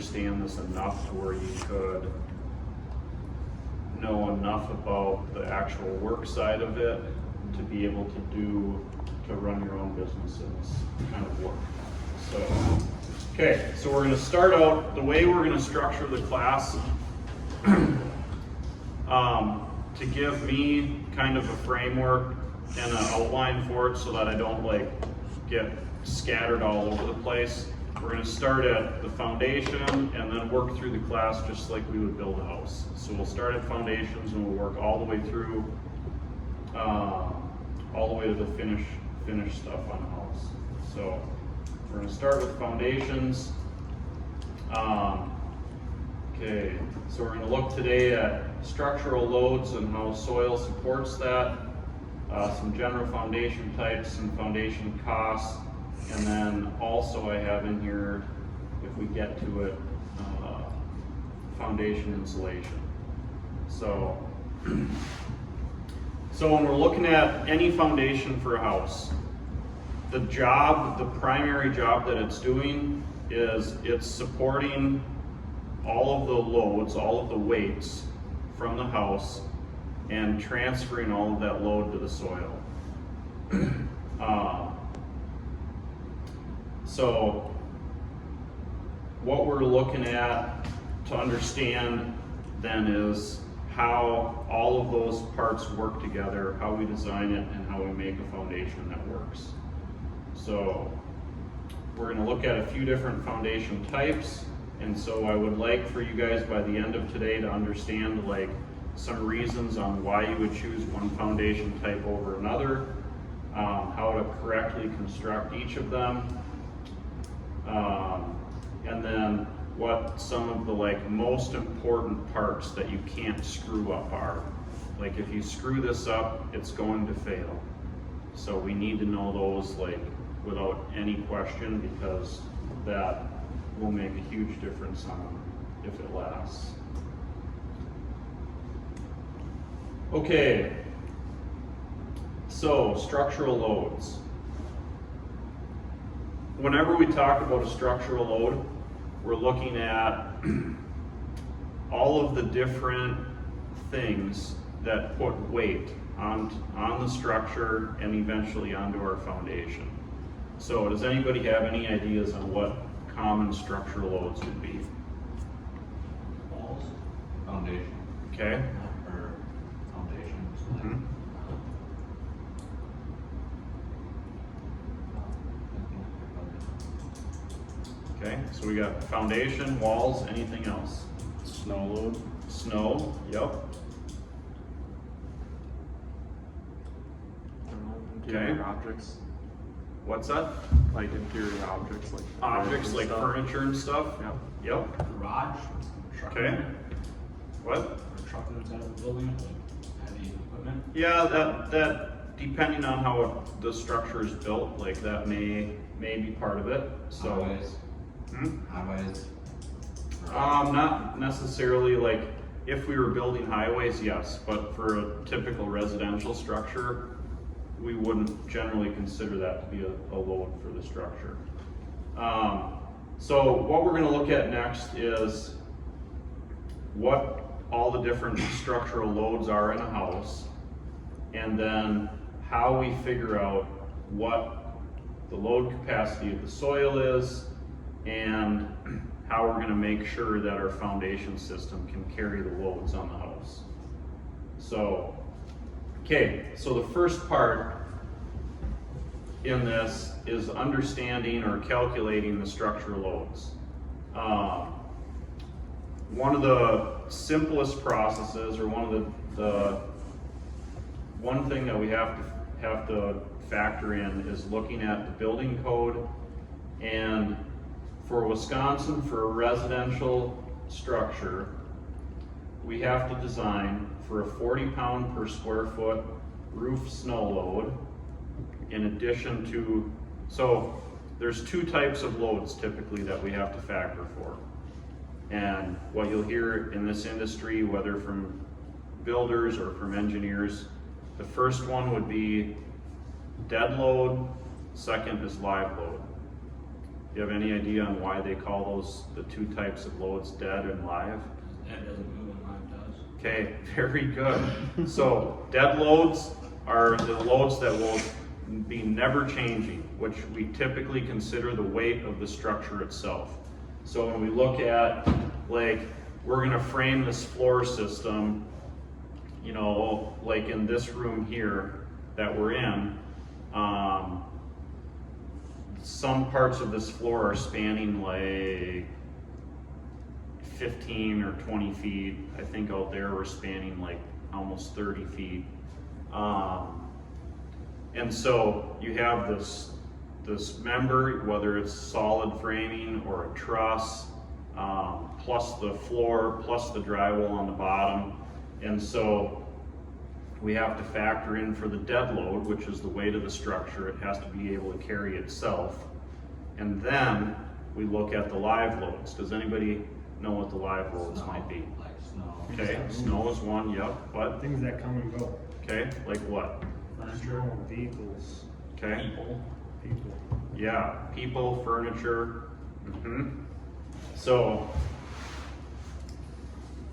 understand this enough to where you could know enough about the actual work side of it to be able to run your own business in this kind of work. So, okay, so we're gonna start out, the way we're gonna structure the class, to give me kind of a framework and an outline for it so that I don't like get scattered all over the place. We're gonna start at the foundation and then work through the class just like we would build a house. So we'll start at foundations and we'll work all the way through, all the way to the finished stuff on the house. So we're gonna start with foundations. Okay, so we're gonna look today at structural loads and how soil supports that, some general foundation types and foundation costs, and then also I have in here, if we get to it, foundation insulation. So when we're looking at any foundation for a house, the primary job that it's doing is it's supporting all of the loads, all of the weights from the house and transferring all of that load to the soil. So what we're looking at to understand then is how all of those parts work together, how we design it, and how we make a foundation that works. So we're going to look at a few different foundation types, and so I would like for you guys by the end of today to understand like some reasons on why you would choose one foundation type over another, how to correctly construct each of them, and then what some of the like most important parts that you can't screw up are. Like if you screw this up, it's going to fail. So we need to know those like without any question, because that will make a huge difference on if it lasts. Okay, so structural loads. Whenever we talk about a structural load, we're looking at all of the different things that put weight on the structure and eventually onto our foundation. So does anybody have any ideas on what common structural loads would be? Walls, foundation. Okay. Or foundations. Mhm. Okay, so we got foundation, walls, anything else? Snow load, Snow, yep. interior Okay. objects, What's that? like interior objects, like Objects and like stuff. furniture and stuff? Yep. Yep, Garage. Truck okay. unit, What? or truck inside of the building, like heavy equipment. Yeah, that depending on how the structure is built, like that may be part of it, so. Highways. Highways. Not necessarily, like, if we were building highways, yes, but for a typical residential structure, we wouldn't generally consider that to be a load for the structure. So what we're gonna look at next is what all the different structural loads are in a house, and then how we figure out what the load capacity of the soil is, and how we're gonna make sure that our foundation system can carry the loads on the house. So, okay, so the first part in this is understanding or calculating the structural loads. One of the simplest processes, or one thing that we have to factor in is looking at the building code. And for Wisconsin, for a residential structure, we have to design for a 40 pound per square foot roof snow load, in addition to, so there's two types of loads typically that we have to factor for. And what you'll hear in this industry, whether from builders or from engineers, the first one would be dead load, second is live load. You have any idea on why they call the two types of loads, dead and live? That doesn't move and live does. Okay, very good. So dead loads are the loads that will be never changing, which we typically consider the weight of the structure itself. So when we look at, like, we're gonna frame this floor system, you know, like in this room here that we're in, some parts of this floor are spanning like 15 or 20 feet. I think out there we're spanning like almost 30 feet. And so you have this member, whether it's solid framing or a truss, plus the floor, plus the drywall on the bottom. And so we have to factor in for the dead load, which is the weight of the structure. It has to be able to carry itself. And then we look at the live loads. Does anybody know what the live loads Snow, might be? like snow. Okay, snow is one, yep. What? Things that come and go. Okay, like what? Furniture, Vehicles, Okay, people. people. yeah, people, furniture. So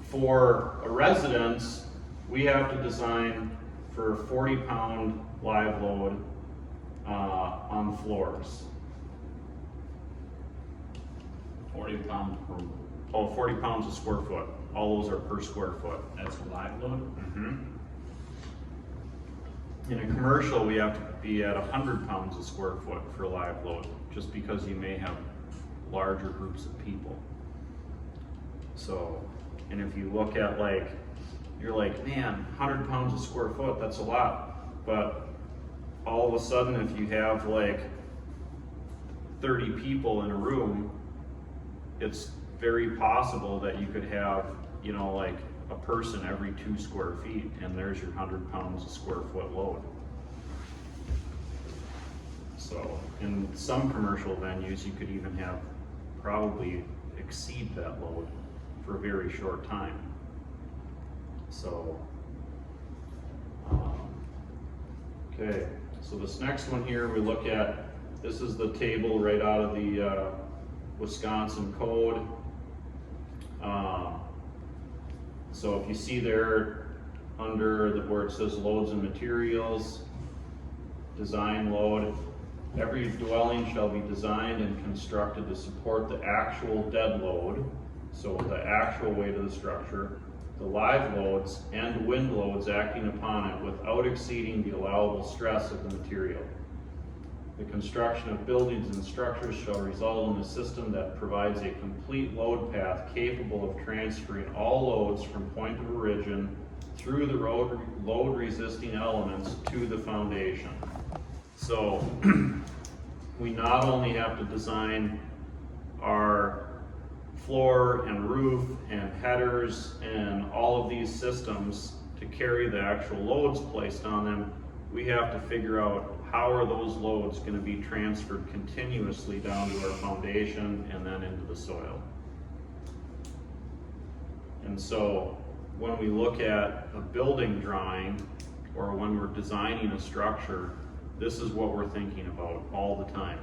for a residence, we have to design for a 40-pound live load on floors. 40 pounds per, Oh, 40 pounds a square foot. All those are per square foot. that's a live load? In a commercial, we have to be at 100 pounds a square foot for a live load, just because you may have larger groups of people. So, and if you look at like, you're like, man, 100 pounds a square foot, that's a lot. But all of a sudden, if you have like 30 people in a room, it's very possible that you could have, you know, like a person every 2 square feet, and there's your 100 pounds a square foot load. So in some commercial venues, you could even have probably exceed that load for a very short time. So, okay, so this next one here, we look at, this is the table right out of the Wisconsin code. So if you see there under where it says loads and materials, design load, every dwelling shall be designed and constructed to support the actual dead load, so the actual weight of the structure, the live loads and wind loads acting upon it without exceeding the allowable stress of the material. The construction of buildings and structures shall result in a system that provides a complete load path capable of transferring all loads from point of origin through the load resisting elements to the foundation. So we not only have to design our floor and roof and headers and all of these systems to carry the actual loads placed on them, we have to figure out how are those loads going to be transferred continuously down to our foundation and then into the soil. And so when we look at a building drawing or when we're designing a structure, this is what we're thinking about all the time.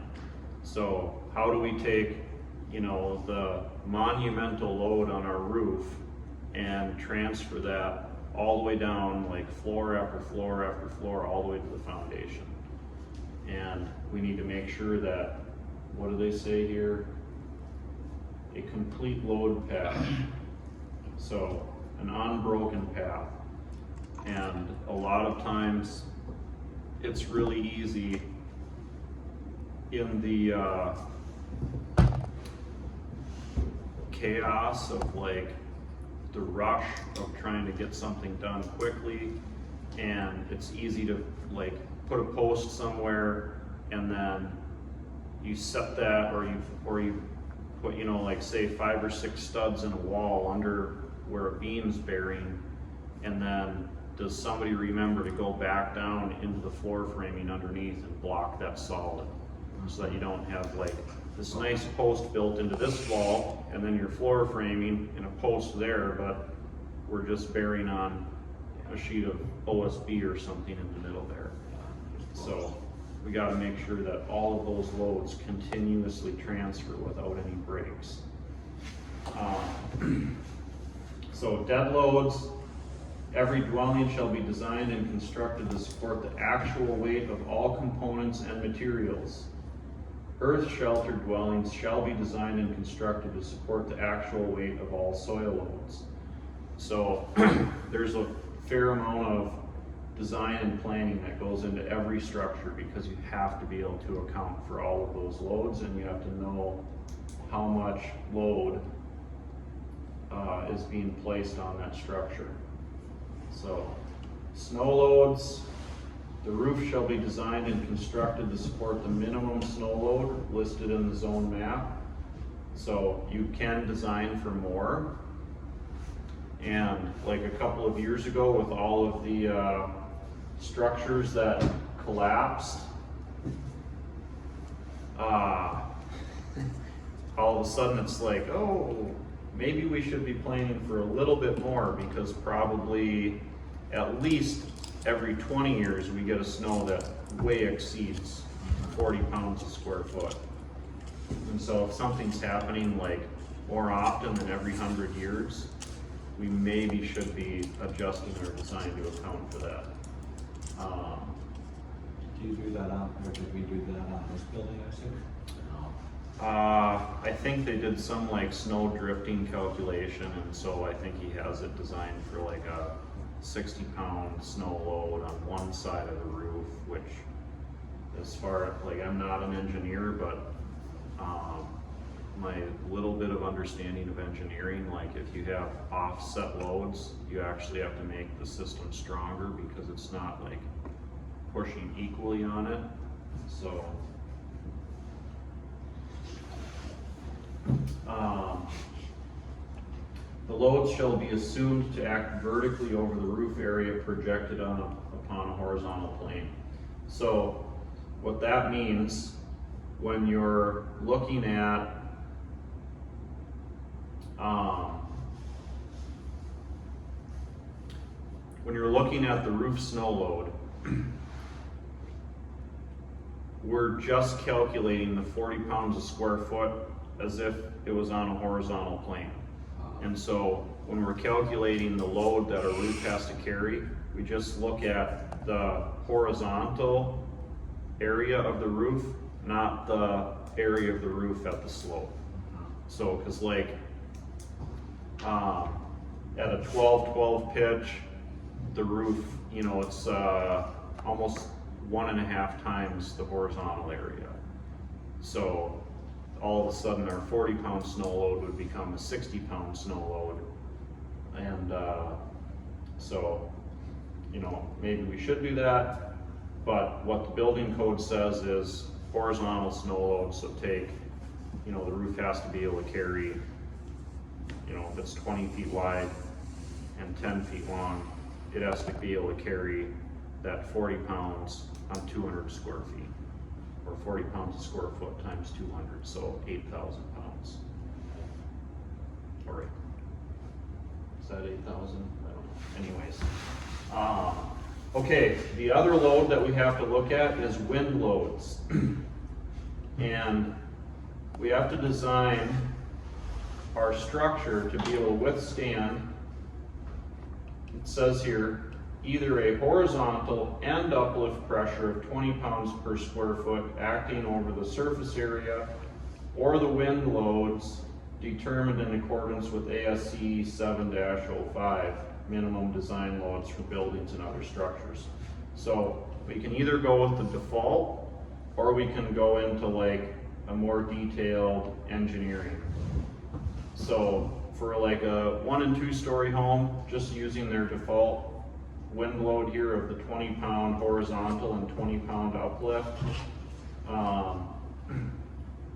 So how do we take, you know, the monumental load on our roof and transfer that all the way down, like floor after floor after floor, all the way to the foundation? And we need to make sure that, what do they say here? A complete load path. So an unbroken path. And a lot of times it's really easy in the chaos of like the rush of trying to get something done quickly, and it's easy to like put a post somewhere and then you set that, or you put, you know, like say 5 or 6 studs in a wall under where a beam's bearing, and then does somebody remember to go back down into the floor framing underneath and block that solid, so that you don't have like this nice post built into this wall and then your floor framing and a post there, but we're just bearing on a sheet of OSB or something in the middle there. So we gotta make sure that all of those loads continuously transfer without any breaks. So dead loads, every dwelling shall be designed and constructed to support the actual weight of all components and materials. Earth sheltered dwellings shall be designed and constructed to support the actual weight of all soil loads. So there's a fair amount of design and planning that goes into every structure because you have to be able to account for all of those loads, and you have to know how much load is being placed on that structure. So snow loads, the roof shall be designed and constructed to support the minimum snow load listed in the zone map. So you can design for more. And like a couple of years ago with all of the structures that collapsed, all of a sudden it's like, oh, maybe we should be planning for a little bit more, because probably at least every 20 years we get a snow that way exceeds 40 pounds a square foot. And so if something's happening like more often than every 100 years, we maybe should be adjusting our design to account for that. Do you do that on, or did we do that on this building, I think? I think they did some like snow drifting calculation, and so I think he has it designed for like a 60-pound snow load on one side of the roof, which, as far, like, I'm not an engineer, but my little bit of understanding of engineering, like if you have offset loads, you actually have to make the system stronger because it's not like pushing equally on it. So the loads shall be assumed to act vertically over the roof area projected upon a horizontal plane. So what that means, when you're looking at the roof snow load, we're just calculating the 40 pounds a square foot as if it was on a horizontal plane. And so when we're calculating the load that a roof has to carry, we just look at the horizontal area of the roof, not the area of the roof at the slope. So, cause like, at a 12-12 pitch, the roof, you know, it's almost 1.5 times the horizontal area. So all of a sudden our 40-pound snow load would become a 60-pound snow load. And so, you know, maybe we should do that, but what the building code says is horizontal snow load. So take, you know, the roof has to be able to carry, you know, if it's 20 feet wide and 10 feet long, it has to be able to carry that 40 pounds on 200 square feet, or 40 pounds a square foot times 200, so 8,000 pounds. All right. Is that 8,000? I don't know. Anyways. Okay, the other load that we have to look at is wind loads. And we have to design our structure to be able to withstand, it says here, either a horizontal and uplift pressure of 20 pounds per square foot acting over the surface area, or the wind loads determined in accordance with ASC 7-05, minimum design loads for buildings and other structures. So we can either go with the default, or we can go into like a more detailed engineering. So for like a 1- and 2-story home, just using their default wind load here of the 20-pound horizontal and 20-pound uplift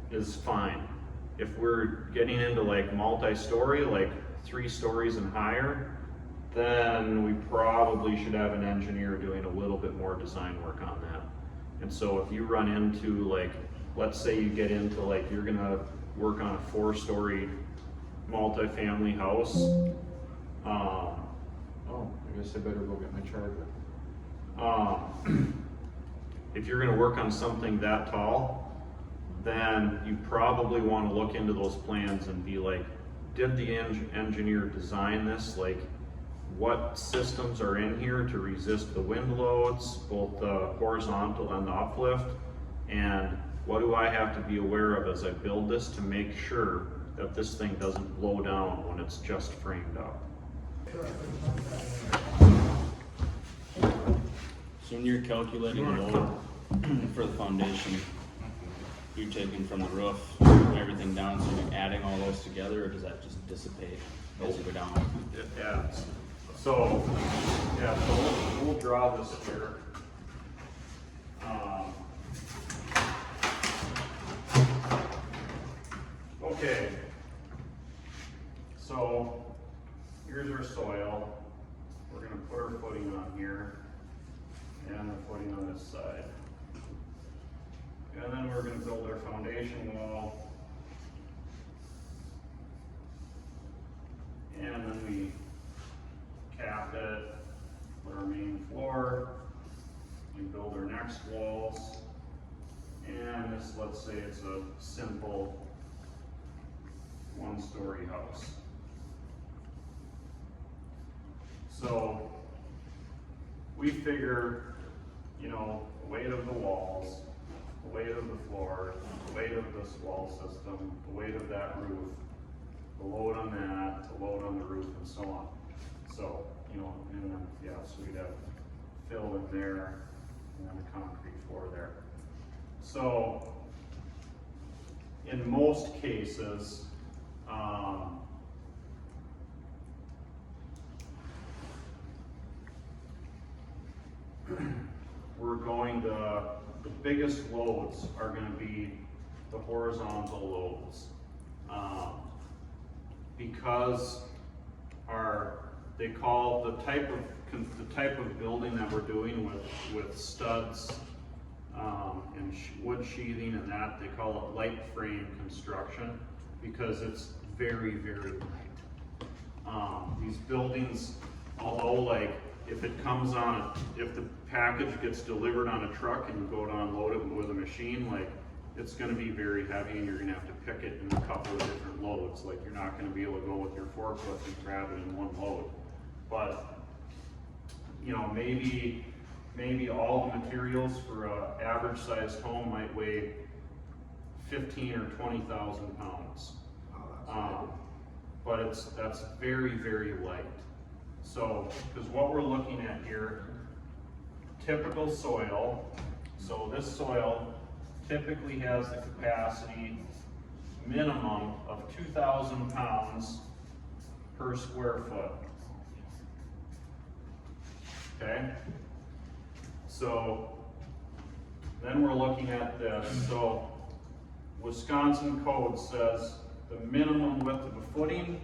is fine. If we're getting into like multi-story, like 3 stories and higher, then we probably should have an engineer doing a little bit more design work on that. And so if you run into like, let's say you get into like, you're gonna work on a 4-story multi-family house. Oh, I guess I better go get my charger. if you're gonna work on something that tall, then you probably wanna look into those plans and be like, did the engineer design this? Like, what systems are in here to resist the wind loads, both the horizontal and the uplift? And what do I have to be aware of as I build this to make sure that this thing doesn't blow down when it's just framed up? So when you're calculating the load for the foundation, you're taking from the roof, everything down, so you're adding all those together, or does that just dissipate as you go down? It adds. So, yeah, so we'll draw this here. Okay. So, here's our soil. We're gonna put our footing on here, and the footing on this side. And then we're gonna build our foundation wall. And then we cap it, put our main floor, and build our next walls. And this, let's say it's a simple one-story house. So we figure, you know, the weight of the walls, the weight of the floor, the weight of this wall system, the weight of that roof, the load on that, the load on the roof, and so on. So, you know, and then, yeah, so we'd have fill in there, and then a concrete floor there. So, in most cases, we're going to, the biggest loads are going to be the horizontal loads. Because they call the type of building that we're doing with studs and wood sheathing and that, they call it light frame construction because it's very, very light. These buildings, although like if it comes on, if the package gets delivered on a truck and you go to unload it with a machine, like it's gonna be very heavy and you're gonna have to pick it in a couple of different loads. Like you're not gonna be able to go with your forklift and grab it in one load. But, you know, maybe all the materials for a average sized home might weigh 15 or 20,000 pounds. But that's very, very light. So, because what we're looking at here, typical soil, so this soil typically has the capacity minimum of 2,000 pounds per square foot. Okay? So, then we're looking at this. So, Wisconsin code says the minimum width of a footing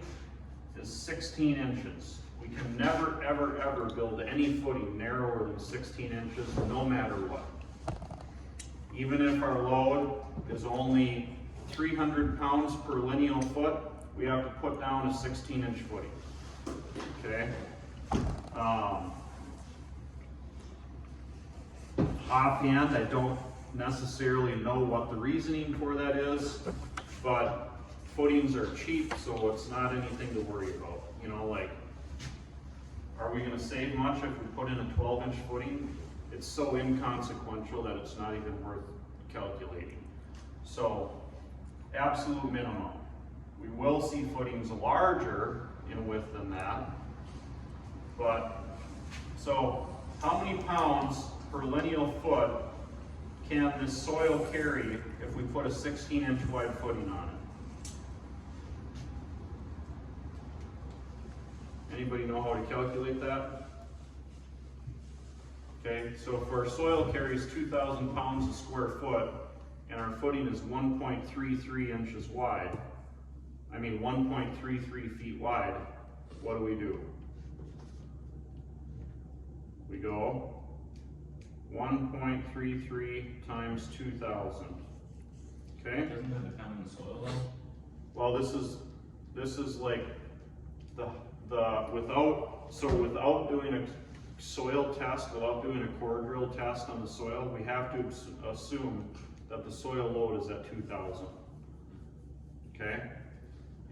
is 16 inches. We can never, ever, ever build any footing narrower than 16 inches, no matter what. Even if our load is only 300 pounds per lineal foot, we have to put down a 16-inch footing. Okay? Offhand, I don't necessarily know what the reasoning for that is, but footings are cheap, so it's not anything to worry about. You know, like, are we gonna save much if we put in a 12-inch footing? It's so inconsequential that it's not even worth calculating. So, absolute minimum. We will see footings larger in width than that, but, so, how many pounds per lineal foot can this soil carry if we put a 16-inch wide footing on it? Anybody know how to calculate that? Okay, so if our soil carries 2,000 pounds a square foot and our footing is 1.33 inches wide, 1.33 feet wide, what do? We go 1.33 times 2,000. Okay? Doesn't that depend on the soil though? Well, this is like without doing soil test, without doing a core drill test on the soil, we have to assume that the soil load is at 2,000. Okay?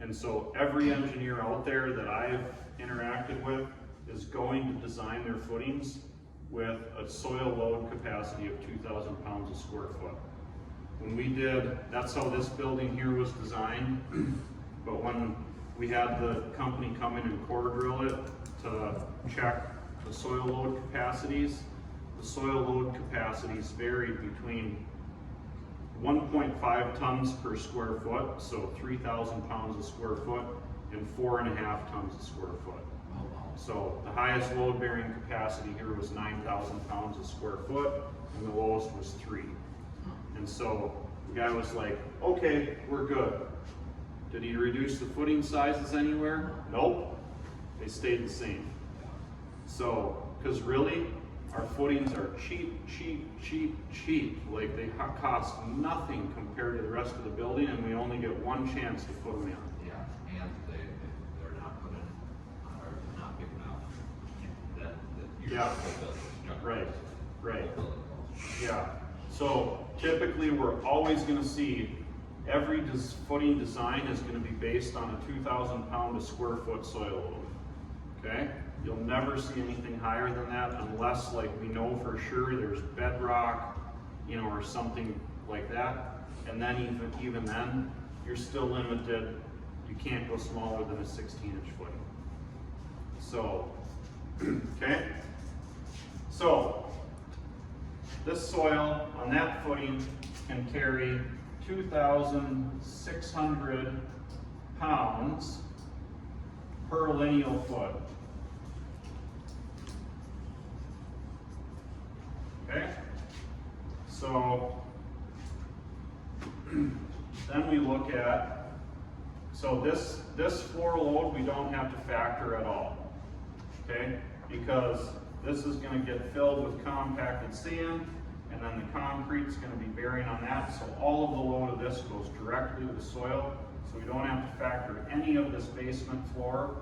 And so every engineer out there that I've interacted with is going to design their footings with a soil load capacity of 2,000 pounds a square foot. When we did, that's how this building here was designed, but when we had the company come in and core drill it to check the soil load capacities, the soil load capacities varied between 1.5 tons per square foot, so 3,000 pounds a square foot, and 4.5 tons a square foot. So the highest load bearing capacity here was 9,000 pounds a square foot, and the lowest was 3. And so the guy was like, okay, we're good. Did he reduce the footing sizes anywhere? Nope, they stayed the same. So, because really, our footings are cheap. Like they cost nothing compared to the rest of the building, and we only get one chance to put them in. Yeah, and they're not put in, or not big enough. That you're Yeah. not Right. Yeah. So typically, we're always going to see every footing design is going to be based on a 2,000 pound a square foot soil load. Okay? You'll never see anything higher than that unless, like, we know for sure there's bedrock, you know, or something like that. And then even then, you're still limited. You can't go smaller than a 16-inch footing. So, okay. So, this soil on that footing can carry 2,600 pounds per lineal foot. Okay? So, then we look at, so this floor load we don't have to factor at all. Okay? Because this is going to get filled with compacted sand, and then the concrete's going to be bearing on that, so all of the load of this goes directly to the soil, so we don't have to factor any of this basement floor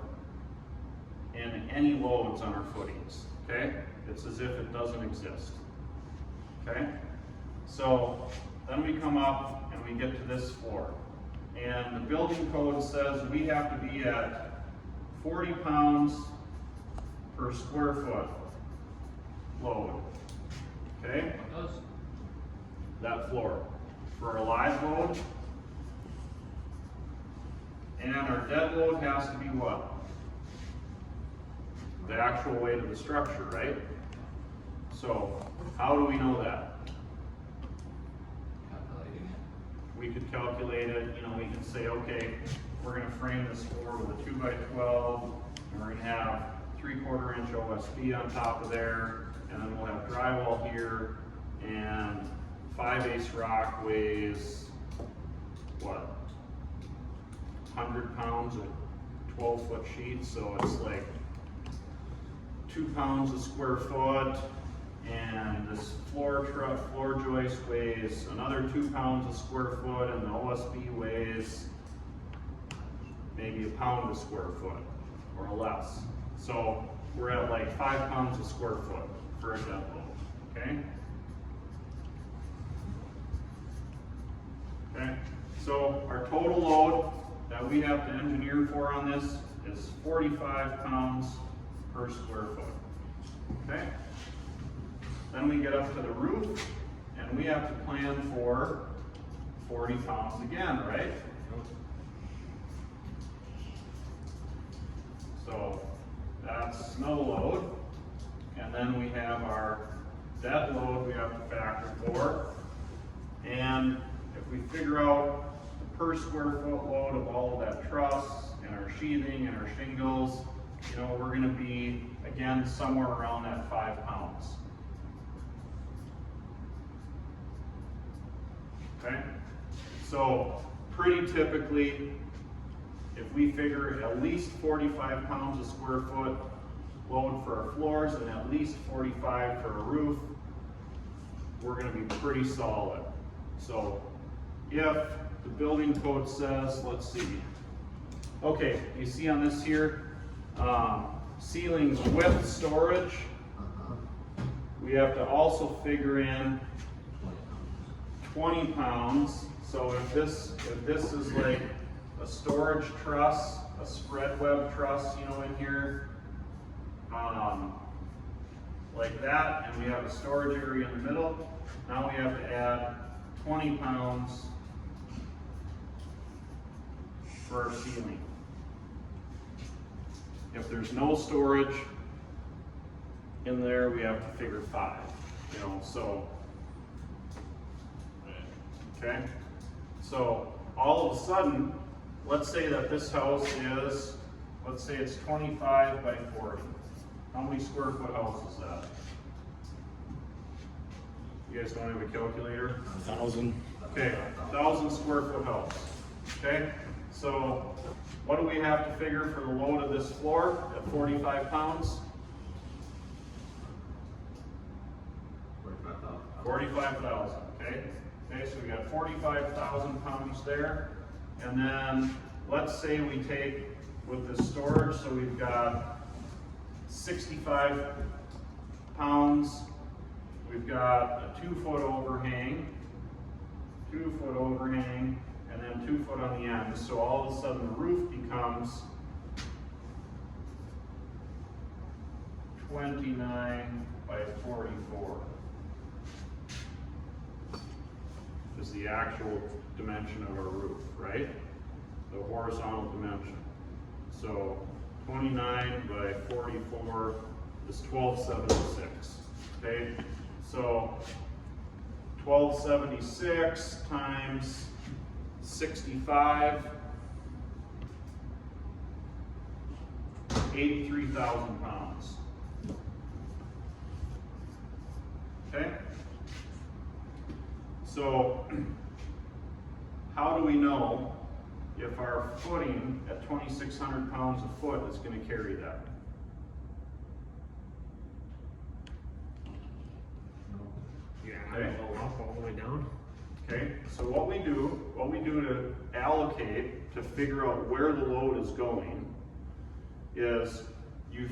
in any loads on our footings. Okay? It's as if it doesn't exist. Okay? So then we come up and we get to this floor. And the building code says we have to be at 40 pounds per square foot load. Okay? What does? That floor. For our live load. And our dead load has to be what? The actual weight of the structure, right? So, how do we know that? calculating it. We could calculate it, you know, we can say, okay, we're gonna frame this floor with a 2x12, and we're gonna have 3/4 inch OSB on top of there, and then we'll have drywall here, and 5/8 rock weighs, what? 100 pounds, a 12-foot sheet, so it's like 2 pounds a square foot, and this floor joist weighs another 2 pounds a square foot, and the OSB weighs maybe 1 pound a square foot or less. So we're at like 5 pounds a square foot for a dead load. Okay? Okay, so our total load that we have to engineer for on this is 45 pounds per square foot. Okay? Then we get up to the roof, and we have to plan for 40 pounds again, right? So that's snow load, and then we have our dead load we have to factor for. And if we figure out the per square foot load of all of that truss and our sheathing and our shingles, you know, we're gonna be, again, somewhere around that 5 pounds. Okay? So, pretty typically, if we figure at least 45 pounds a square foot load for our floors and at least 45 for a roof, we're gonna be pretty solid. So, if the building code says, let's see, okay, you see on this here, ceilings with storage, we have to also figure in 20 pounds. So if this is like a storage truss, a spread web truss, you know, in here, like that, and we have a storage area in the middle, now we have to add 20 pounds for our ceiling. If there's no storage in there, we have to figure 5, you know, so. Okay, so all of a sudden, let's say that this house is, let's say it's 25 by 40. How many square foot house is that? You guys don't have a calculator? 1,000. Okay, 1,000 square foot house. Okay, so what do we have to figure for the load of this floor at 45 pounds? 45,000, okay? Okay, so we got 45,000 pounds there. And then let's say we take with the storage, so we've got 65 pounds. We've got a 2-foot overhang, 2-foot overhang, and then 2 foot on the end. So all of a sudden the roof becomes 29 by 44. Is the actual dimension of our roof, right? The horizontal dimension. So 29 by 44 is 1276, okay? So 1276 times 65, 83,000 pounds. Okay? So, how do we know if our footing at 2,600 pounds a foot is going to carry that? Okay. Up all the way down. Okay, so what we do to allocate, to figure out where the load is going, is you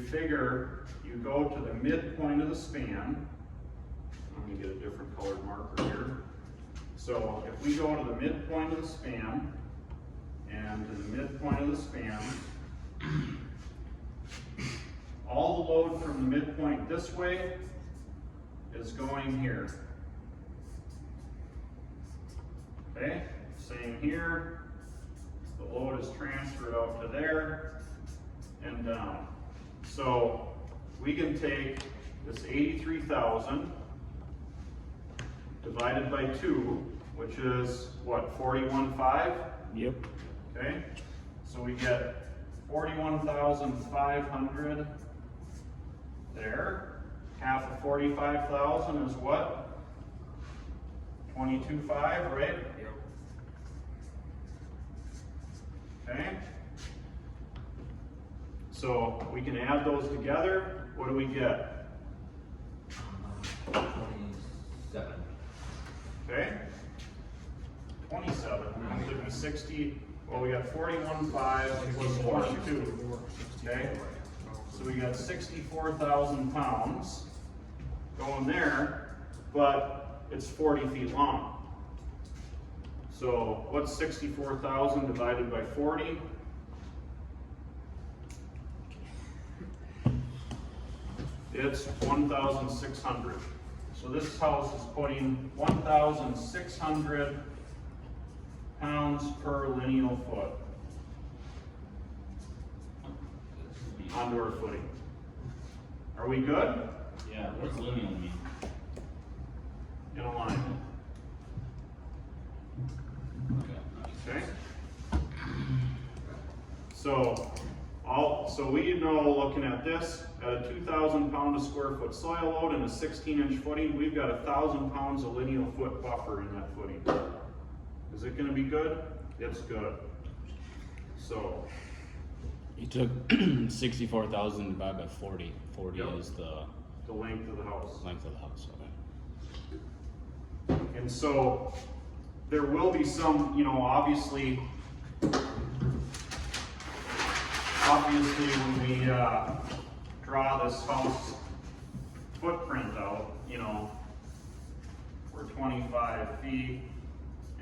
go to the midpoint of the span. Let me get a different colored marker here. So if we go to the midpoint of the span, and to the midpoint of the span, all the load from the midpoint this way is going here. Okay, same here. The load is transferred out to there and down. So we can take this 83,000 divided by 2, which is what, 41.5? Yep. Okay, so we get 41,500 there. Half of 45,000 is what? 22.5, right? Yep. Okay. So we can add those together. What do we get? 27. Okay. 27. Comes to be 60. Well, we got 41.5 plus 22. Okay. So we got 64,000 pounds going there, but it's 40 feet long. So what's 64,000 divided by 40? It's 1,600. So this house is putting 1,600 pounds per lineal foot onto our footing. Are we good? Yeah, what's lineal mean? In a line. Okay? So we know, looking at this, at a 2,000 pound a square foot soil load and a 16-inch footing, we've got 1,000 pounds of lineal foot buffer in that footing. Is it gonna be good? It's good. So, You took 64,000 divided by 40. 40 Yep. is the the length of the house. length of the house. Okay. And so, there will be some, you know, obviously when we draw this house footprint out, you know, we're 25 feet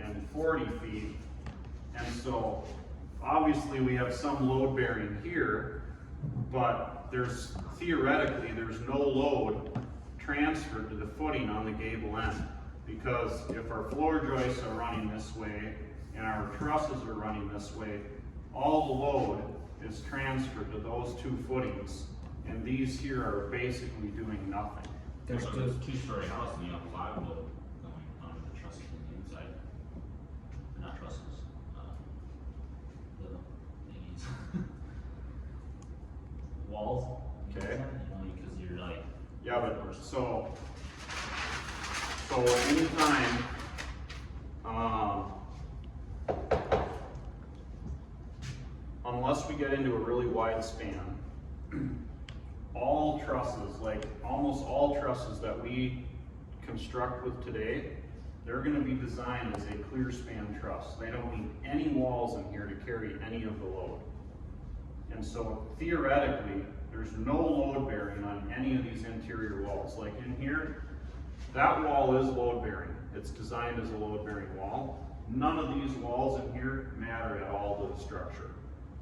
and 40 feet. And so obviously we have some load bearing here, but theoretically, there's no load transferred to the footing on the gable end. Because if our floor joists are running this way and our trusses are running this way, all the load is transferred to those two footings. And these here are basically doing nothing. There's So the, there's a two-story house and you have a lot of load going onto the trusses on the inside. Not trusses, the thingies. Walls. Okay. You know, because you're like. Yeah, but so anytime, unless we get into a really wide span, all trusses, like almost all trusses that we construct with today, they're gonna be designed as a clear span truss. They don't need any walls in here to carry any of the load. And so theoretically, there's no load bearing on any of these interior walls. Like in here, that wall is load bearing. It's designed as a load bearing wall. None of these walls in here matter at all to the structure.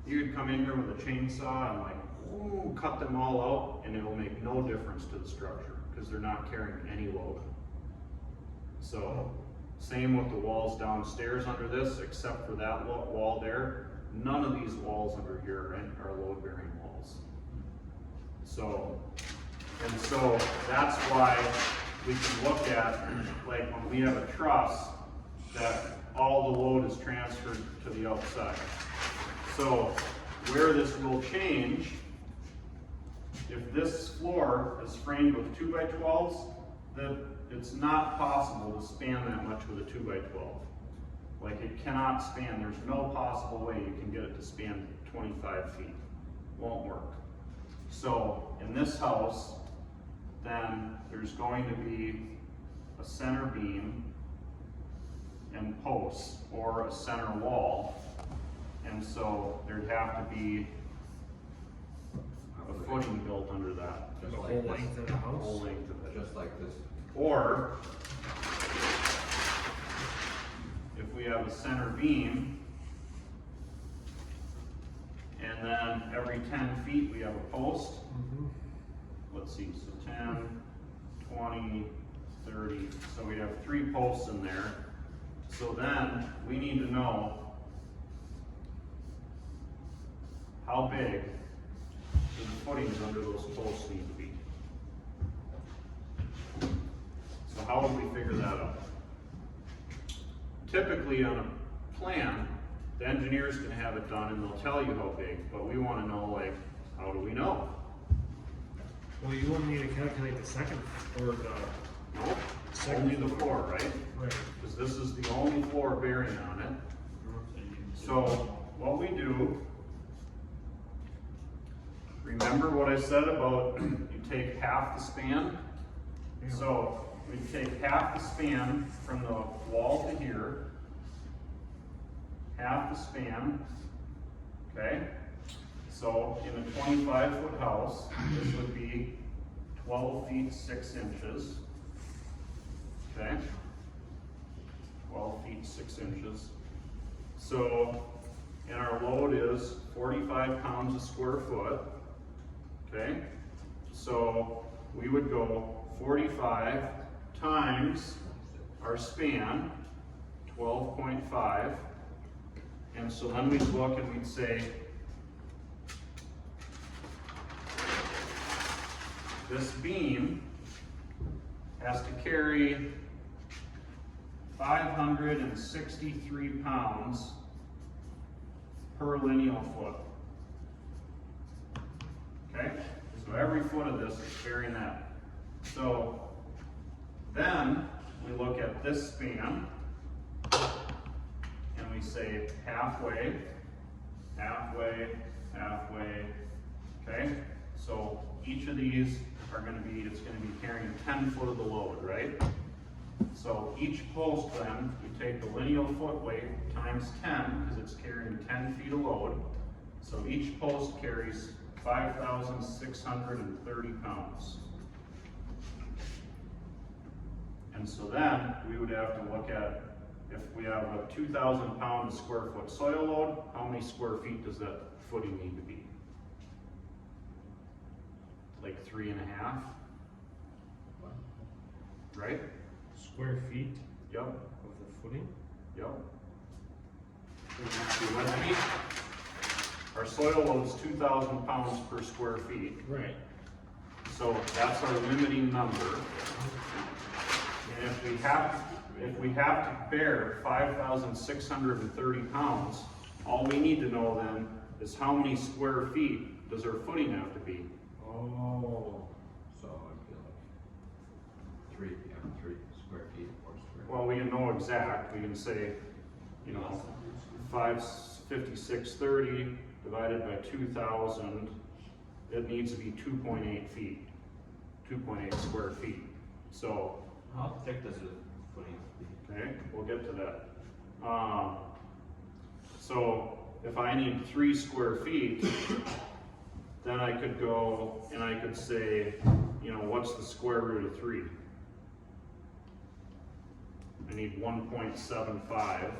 You could come in here with a chainsaw and like, ooh, cut them all out and it'll make no difference to the structure because they're not carrying any load. So same with the walls downstairs under this, except for that wall there. None of these walls under here are load bearing walls. So that's why we can look at, like when we have a truss, that all the load is transferred to the outside. So where this will change, if this floor is framed with 2x12s, then it's not possible to span that much with a 2x12. Like it cannot span, there's no possible way you can get it to span 25 feet. Won't work. So in this house, then there's going to be a center beam and posts or a center wall. And so there'd have to be a footing built under that. Just The like whole this. length of the The house? whole length of it. Just like this. Or if we have a center beam and then every 10 feet we have a post, Mhm. let's see, so 10, 20, 30, so we have 3 posts in there. So then we need to know how big do the footings under those posts need to be. So how would we figure that out? Typically on a plan, the engineer's gonna have it done and they'll tell you how big, but we wanna know, like, how do we know? Well, you won't need to calculate the second, or the, Nope, Second only the floor, right? right. Because this is the only floor bearing on it. So what we do, remember what I said about you take half the span? Yeah. So we take half the span from the wall to here, half the span, okay? So in a 25-foot house, this would be 12 feet 6 inches, okay? 12 feet 6 inches. So, and our load is 45 pounds a square foot, okay? So we would go 45 times our span, 12.5. And so then we'd look and we'd say, this beam has to carry 563 pounds per lineal foot. Okay? So every foot of this is carrying that. So then we look at this span and we say halfway, halfway, halfway, okay? So each of these are gonna be, it's gonna be carrying 10 foot of the load, right? So each post then, we take the lineal foot weight times 10, because it's carrying 10 feet of load. So each post carries 5,630 pounds. And so then we would have to look at, if we have a 2,000 pound square foot soil load, how many square feet does that footing need to be? Like 3.5, right? Square feet Yep, of the footing? yep. You with me? Our soil load is 2,000 pounds per square feet, Right. so that's our limiting number. And if we have to bear 5,630 pounds, all we need to know then is how many square feet does our footing have to be? Oh. So it'd be like 3 square feet, 4 square. Well, we can know exact, we can say, you know, 55630 divided by 2,000, it needs to be 2.8 feet, 2.8 square feet. So, How thick does the footing have to be? okay, we'll get to that. So if I need 3 square feet, then I could go and I could say, you know, what's the square root of 3? I need 1.75.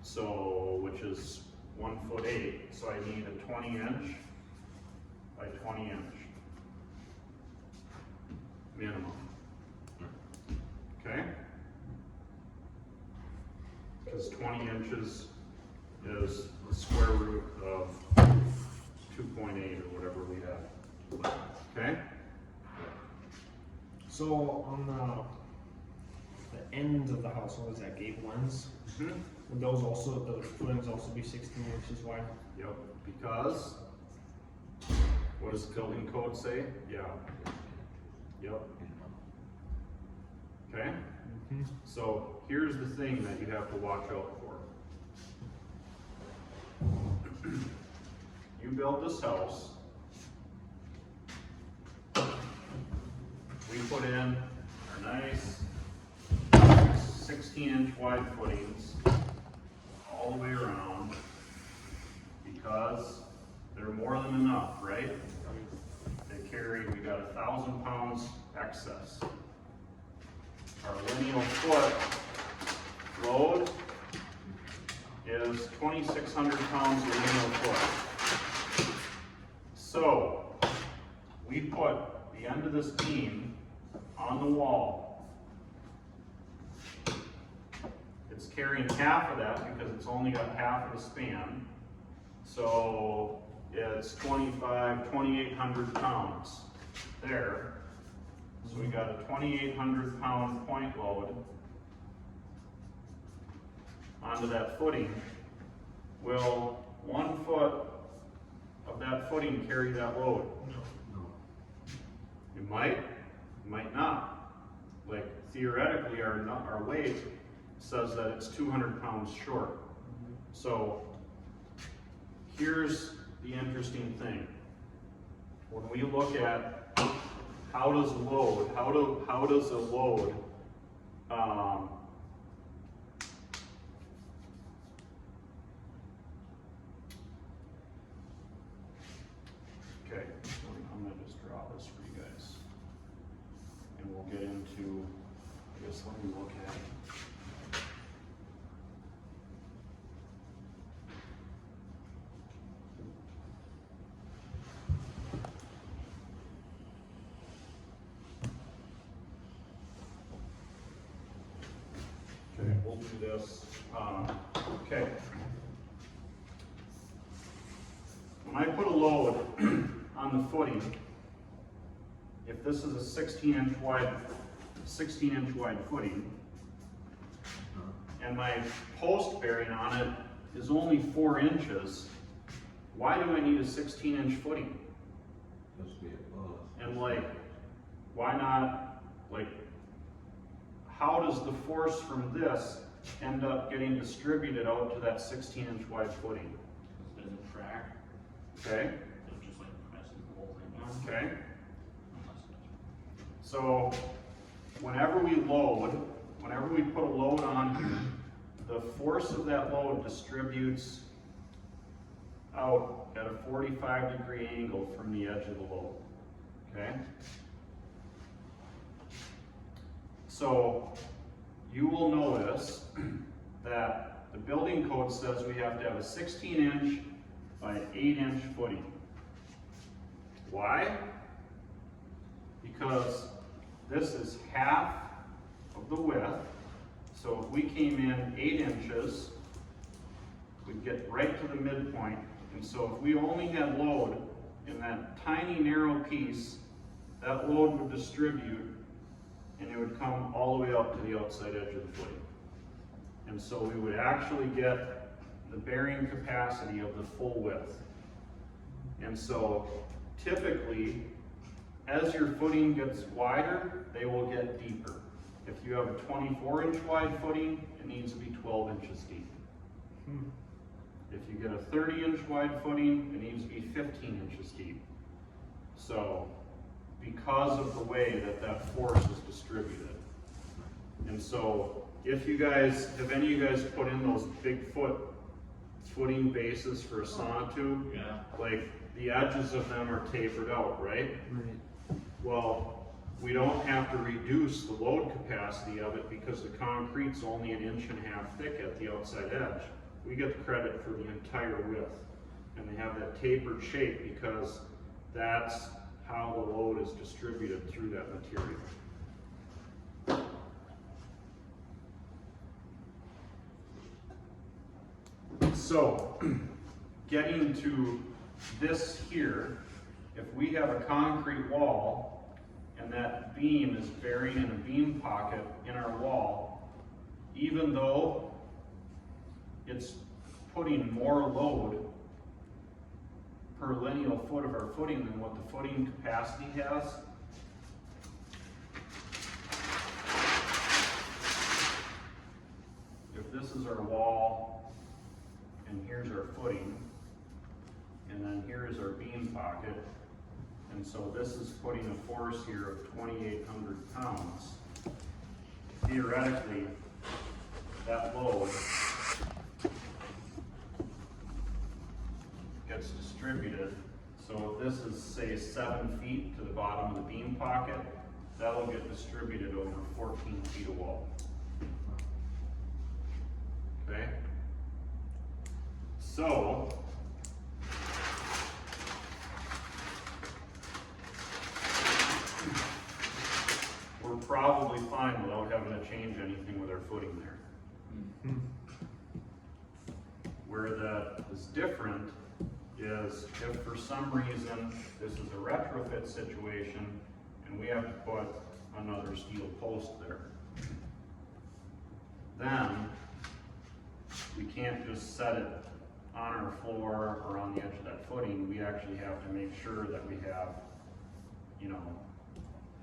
So, which is 1'8", so I need a 20 inch by 20 inch. Minimum. Okay? Because 20 inches is the square root of 2.8 or whatever we have. Okay? So on the ends of the house, what is that, gable ends? Mhm. Would those also, those footings also be 16 inches wide? Yep, because, what does the building code say? Yeah. Yep. Okay? Mm-hmm. So here's the thing that you have to watch out for. You build this house. We put in our nice 16-inch wide footings all the way around because they're more than enough, right? They carry, we got 1,000 pounds excess. Our lineal foot load is 2,600 pounds lineal foot. So, we put the end of this beam on the wall. It's carrying half of that because it's only got half of the span. So, it's 2,800 pounds there. So we got a 2,800 pound point load onto that footing. Will 1 foot of that footing carry that load? No. It might not. Like theoretically, our weight says that it's 200 pounds short. So here's the interesting thing. When we look at how does a load, okay, I'm gonna just draw this for you guys. And we'll get into, I guess, let me look at it. Okay, we'll do this. Okay. When I put a load on the footing, if this is a 16-inch wide footing, and my post bearing on it is only 4 inches, why do I need a 16-inch footing? Supposed to be above. And like, why not, like, how does the force from this end up getting distributed out to that 16-inch wide footing? Because it doesn't track, Okay, it just like presses the whole thing down. okay. Unless it's- So whenever we put a load on here, the force of that load distributes out at a 45-degree angle from the edge of the load, okay? So you will notice that the building code says we have to have a 16-inch by 8-inch footing. Why? Because this is half of the width. So if we came in 8 inches, we'd get right to the midpoint. And so if we only had load in that tiny narrow piece, that load would distribute and it would come all the way up to the outside edge of the footing. And so we would actually get the bearing capacity of the full width. And so typically, as your footing gets wider, they will get deeper. If you have a 24-inch wide footing, it needs to be 12 inches deep. If you get a 30-inch wide footing, it needs to be 15 inches deep. So, because of the way that that force is distributed. And so, if you guys, have any of you guys put in those big footing bases for a sonotube? Yeah. Like, the edges of them are tapered out, right? Right. Well, we don't have to reduce the load capacity of it because the concrete's only 1.5 inches thick at the outside edge. We get the credit for the entire width. And they have that tapered shape because that's how the load is distributed through that material. So, getting to this here, if we have a concrete wall and that beam is buried in a beam pocket in our wall, even though it's putting more load per lineal foot of our footing than what the footing capacity has, if this is our wall and here's our footing, and then here is our beam pocket, and so this is putting a force here of 2,800 pounds. Theoretically, that load gets distributed. So if this is, say, 7 feet to the bottom of the beam pocket, that'll get distributed over 14 feet of wall. Okay? So, we're probably fine without having to change anything with our footing there. Where that is different is if for some reason this is a retrofit situation and we have to put another steel post there, then we can't just set it on our floor or on the edge of that footing. We actually have to make sure that we have, you know,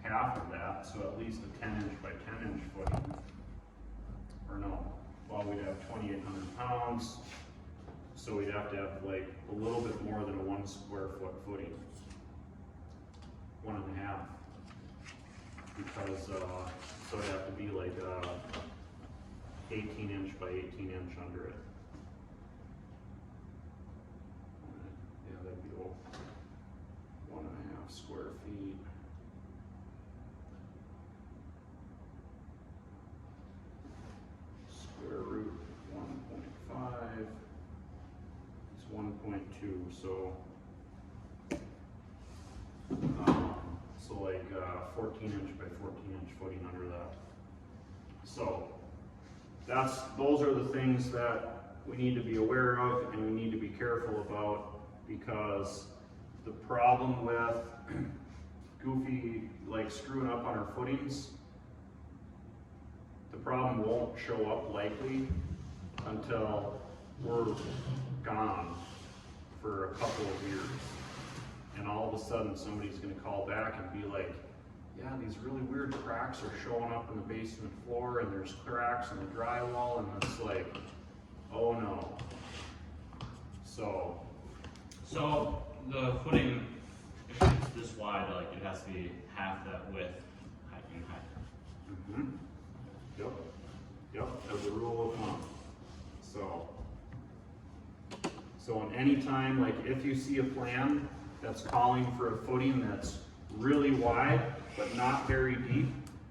half of that, so at least a 10-inch by 10-inch footing. Or no, well, we'd have 2,800 pounds, so we'd have to have like a little bit more than a 1 square foot footing. 1.5. Because, so it'd have to be like 18-inch by 18-inch under it. Yeah, that'd be 1.5 square feet. Square root 1.5 is 1.2, so like 14-inch by 14-inch footing under that. So those are the things that we need to be aware of and we need to be careful about, because the problem with goofy, like screwing up on our footings, the problem won't show up likely until we're gone for a couple of years. And all of a sudden somebody's gonna call back and be like, yeah, these really weird cracks are showing up in the basement floor and there's cracks in the drywall, and it's like, oh no. So the footing, if it's this wide, like it has to be half that width in height. mm-hmm. Yep, as a rule of thumb. So in any time, like if you see a plan that's calling for a footing that's really wide but not very deep,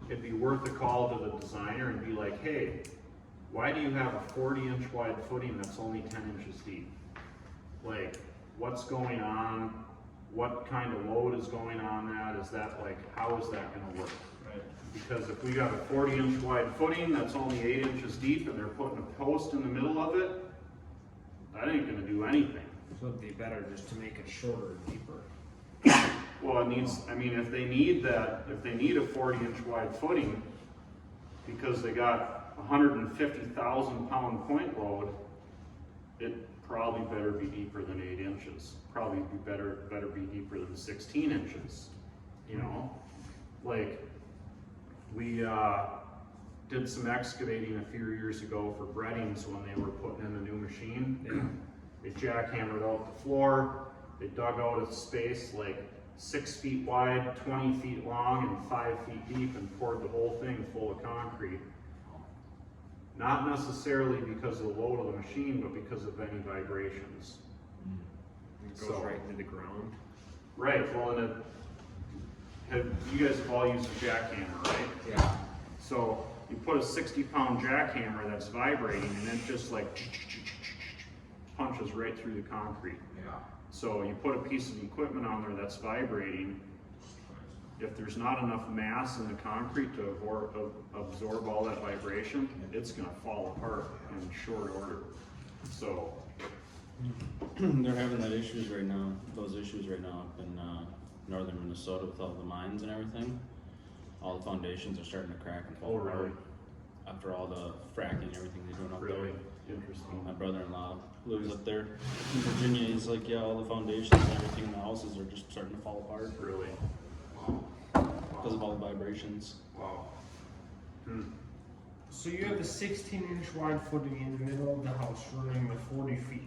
it'd be worth a call to the designer and be like, hey, why do you have a 40-inch wide footing that's only 10 inches deep? Like, what's going on? What kind of load is going on that? Is that like, how is that gonna work? Right. Because if we got a 40-inch wide footing that's only 8 inches deep and they're putting a post in the middle of it, that ain't gonna do anything. So it'd be better just to make it shorter and deeper. Well, it needs, I mean, if they need that, if they need a 40-inch wide footing because they got 150,000 pound point load, it probably better be deeper than 8 inches. Probably be better be deeper than 16 inches, you know? Like, we did some excavating a few years ago for Brettings when they were putting in the new machine. They jackhammered out the floor, they dug out a space like 6 feet wide, 20 feet long, and 5 feet deep, and poured the whole thing full of concrete. Not necessarily because of the load of the machine, but because of any vibrations. It goes So- right into the ground. Right, well, and you guys have all used a jackhammer, right? Yeah. So you put a 60-pound jackhammer that's vibrating, and it just like punches right through the concrete. Yeah. So you put a piece of equipment on there that's vibrating. If there's not enough mass in the concrete to absorb all that vibration, it's gonna fall apart in short order. So, They're having those issues right now up in northern Minnesota with all the mines and everything. All the foundations are starting to crack and fall Oh, really? apart after all the fracking and everything they're doing up really there. interesting. My brother-in-law lives up there in Virginia. He's like, yeah, all the foundations and everything in the houses are just starting to fall apart Really? because of all the vibrations. Wow. Hmm. So you have the 16-inch wide footing in the middle of the house running the 40 feet.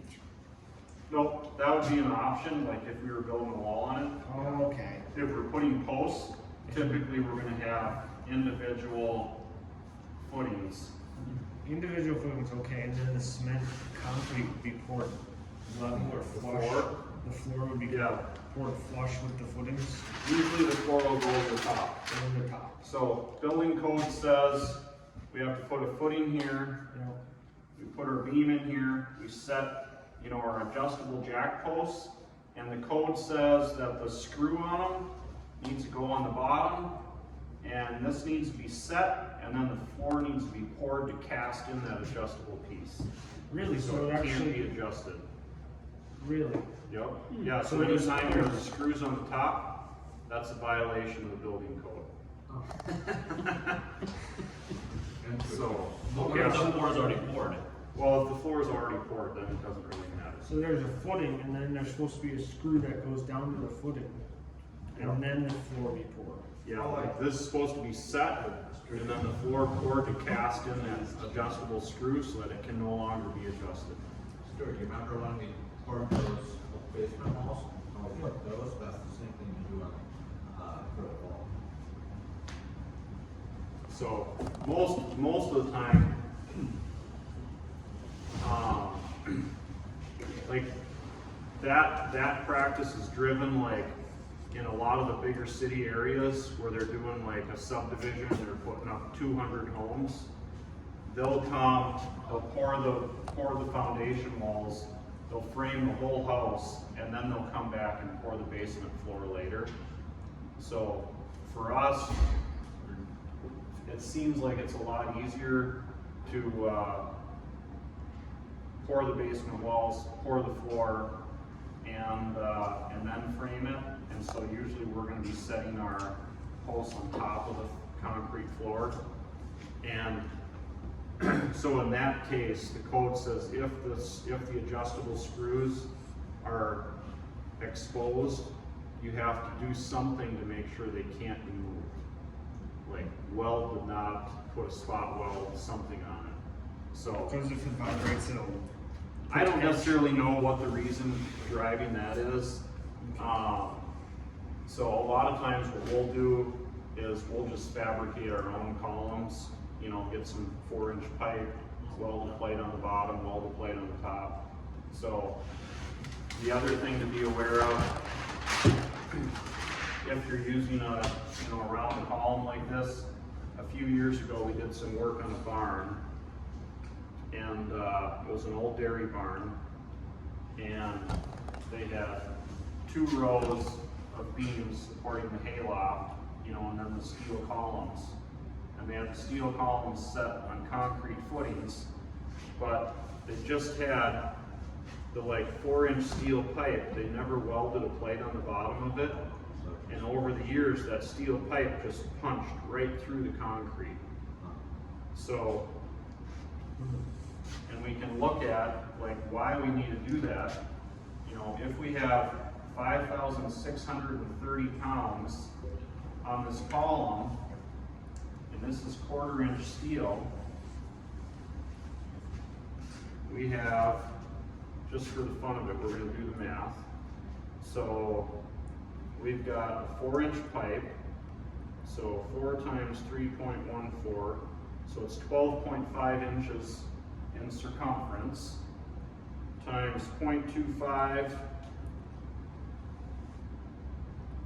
Nope, that would be an option, like if we were building a wall on it. Oh, okay. If we're putting posts, typically we're gonna have individual footings. Individual footings, okay, and then the cement concrete would be poured level or flush. floor? The floor would be Yeah. poured flush with the footings Usually the floor will go over the top. on the top. So building code says we have to put a footing here, You know, we put our beam in here, we set, you know, our adjustable jack posts, and the code says that the screw on them needs to go on the bottom, and this needs to be set, and then the floor needs to be poured to cast in that adjustable piece. really, so So it it can't be actually, adjusted. really, Yep, yeah, so So there's- anytime there's screws on the top, that's a violation of the building code. So, But what if the floor is already poured? well, if the floor is already poured, then it doesn't really matter. so there's a footing, and then there's supposed to be a screw that goes down to the footing, Yep. and then the floor be poured. Yeah, like this is supposed to be set, and then the floor poured to cast in that adjustable screw so that it can no longer be adjusted. Stuart, you remember when we poured those basement walls? No, we put those, that's the same thing you do on, for a wall. So, most of the time, like, that practice is driven like in a lot of the bigger city areas where they're doing like a subdivision, they're putting up 200 homes. They'll come, they'll pour the foundation walls, they'll frame the whole house, and then they'll come back and pour the basement floor later. So for us, it seems like it's a lot easier to pour the basement walls, pour the floor, and then frame it. And so usually we're going to be setting our posts on top of the concrete floor. And so in that case, the code says if the adjustable screws are exposed, you have to do something to make sure they can't be moved. Like weld the knot, put a spot weld, something on it. So Because if it vibrates, it'll. I don't necessarily know what the reason driving that is. So a lot of times what we'll do is we'll just fabricate our own columns, you know, get some 4-inch pipe, weld a plate on the bottom, weld a plate on the top. So the other thing to be aware of, if you're using a round column like this, a few years ago, we did some work on a barn. And, it was an old dairy barn. And they had 2 rows of beams supporting the hayloft, you know, and then the steel columns. And they had the steel columns set on concrete footings, but they just had the like 4-inch steel pipe. They never welded a plate on the bottom of it. And over the years, that steel pipe just punched right through the concrete. So, and we can look at like why we need to do that. You know, if we have 5,630 pounds on this column, and this is 1/4-inch steel, we have, just for the fun of it, we're gonna do the math. So we've got a 4-inch pipe, so 4 times 3.14, so it's 12.5 inches in circumference, times 0.25,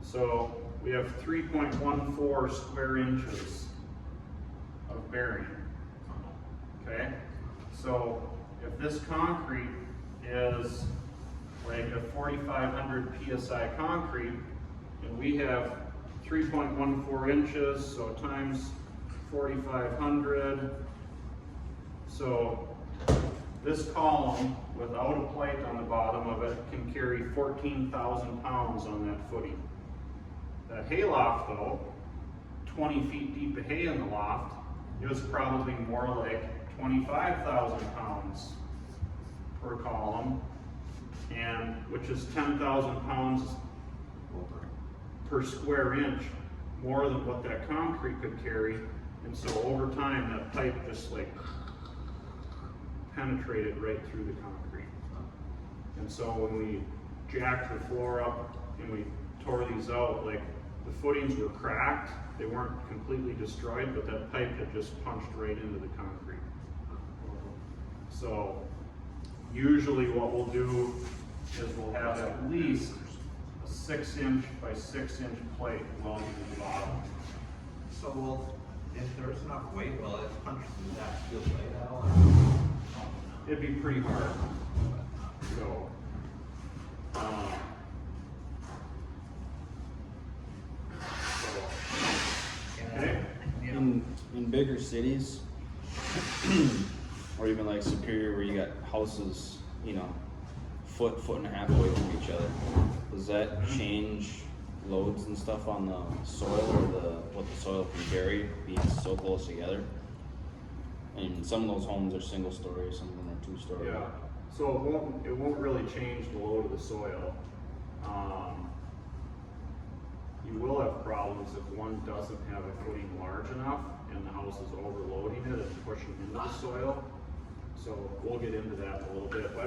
so we have 3.14 square inches of bearing, okay? So if this concrete is like a 4,500 PSI concrete, and we have 3.14 inches, so times 4,500, so this column, without a plate on the bottom of it, can carry 14,000 pounds on that footing. That hayloft though, 20 feet deep of hay in the loft, it was probably more like 25,000 pounds per column, and which is 10,000 pounds per square inch, more than what that concrete could carry. And so over time, that pipe just like penetrated right through the concrete. And so when we jacked the floor up and we tore these out, like the footings were cracked, they weren't completely destroyed, but that pipe had just punched right into the concrete. So usually what we'll do is we'll have at least a 6-inch by 6-inch plate welded to the bottom. So will, if there's enough weight, will it punch through that steel plate at all? It'd be pretty hard. So, okay. In bigger cities, or even like Superior, where you got houses, you know, foot and a half away from each other, does that change loads and stuff on the soil, or what the soil can carry being so close together? And some of those homes are single story, some of them are 2-story. Yeah, so it won't really change the load of the soil. You will have problems if one doesn't have a footing large enough and the house is overloading it and pushing into the soil. So we'll get into that in a little bit. But